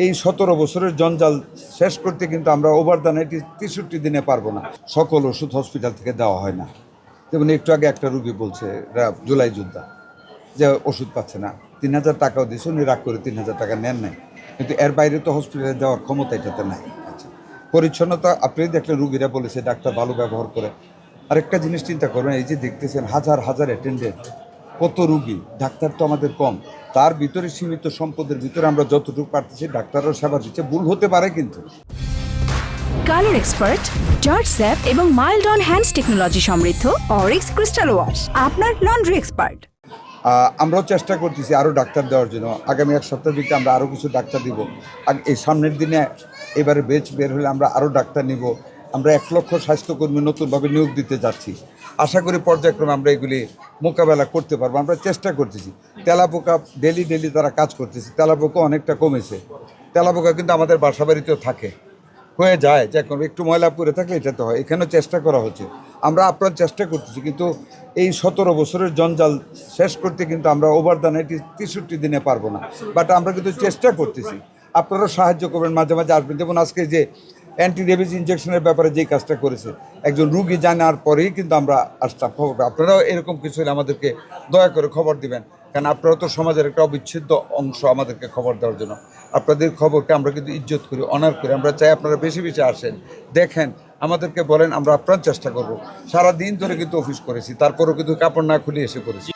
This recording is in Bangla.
এই 17 বছরের জঞ্জাল শেষ করতে কিন্তু আমরা ওভার দ্য 63 দিনে পারবো না। সকল ওষুধ হসপিটাল থেকে দেওয়া হয় না। যেমন একটু আগে একটা রুগী বলছে জুলাই যোদ্ধা যে ওষুধ পাচ্ছে না, 3,000 টাকাও দিয়েছে, উনি রাগ করে 3,000 টাকা নেন নাই, কিন্তু এর বাইরে তো হসপিটালে দেওয়ার ক্ষমতা এটাতে নাই। আচ্ছা, পরিচ্ছন্নতা আপনি দেখলে রুগীরা বলেছে ডাক্তার ভালো ব্যবহার করে। আরেকটা জিনিস চিন্তা করবেন, এই যে দেখতেছেন হাজার হাজার অ্যাটেন্ডেন্ট, কত রুগী, ডাক্তার তো আমাদের কম, তার ভিতরে সীমিত সম্পদের ভিতরে আমরা যতটুকু পারতেছি ডাক্তারও সেবা দিচ্ছে। ভুল হতে পারে কিন্তু। কালার এক্সপার্ট, জর্জ স্যাপ এবং মাইল্ড অন হ্যান্ডস টেকনোলজি সমৃদ্ধ অরিক্স ক্রিস্টাল ওয়াশ আপনার লন্ড্রি এক্সপার্ট। আমরাও চেষ্টা করতেছি আরও ডাক্তার দেওয়ার জন্য। আগামী এক সপ্তাহ দিকে আমরা আরও কিছু ডাক্তার দিব। এই সামনের দিনে এবারে বেচ বের হলে আমরা আরও ডাক্তার নিব। আমরা 1 লক্ষ স্বাস্থ্যকর্মী নতুনভাবে নিয়োগ দিতে যাচ্ছি। আশা করি পর্যায়ক্রমে আমরা এগুলি মোকাবেলা করতে পারবো। আমরা চেষ্টা করতেছি। তেলাপোকা ডেলি তারা কাজ করতেছে, তেলাপোকা অনেকটা কমেছে। তেলাপোকা কিন্তু আমাদের বাসা বাড়িতেও থাকে, হয়ে যায় যে একটু ময়লা পড়ে থাকলে এটা তো হয়। এখানেও চেষ্টা করা হচ্ছে, আমরা আপনার চেষ্টা করতেছি, কিন্তু এই 17 বছরের জঞ্জাল শেষ করতে কিন্তু আমরা ওভার দ্য 63 দিনে পারবো না। বাট আমরা কিন্তু চেষ্টা করতেছি, আপনারাও সাহায্য করবেন, মাঝে মাঝে আসবেন। যেমন আজকে যে অ্যান্টি রেবিজ ইঞ্জেকশনের ব্যাপারে যেই কাজটা করেছে, একজন রুগী জানার পরেই কিন্তু আমরা আসতাম খবর। আপনারাও এরকম কিছু হলে আমাদেরকে দয়া করে খবর দিবেন, কারণ আপনারাও তো সমাজের একটা অবিচ্ছেদ্য অংশ। আমাদেরকে খবর দেওয়ার জন্য আপনাদের খবরকে আমরা কিন্তু ইজ্জত করি, অনার করি। আমরা চাই আপনারা বেশি বেশি আসেন, দেখেন, আমাদেরকে বলেন, আমরা আপ্রাণ চেষ্টা করব। সারাদিন ধরে কিন্তু অফিস করেছি, তারপরেও কিন্তু কাপড় না খুলে এসে পড়েছি।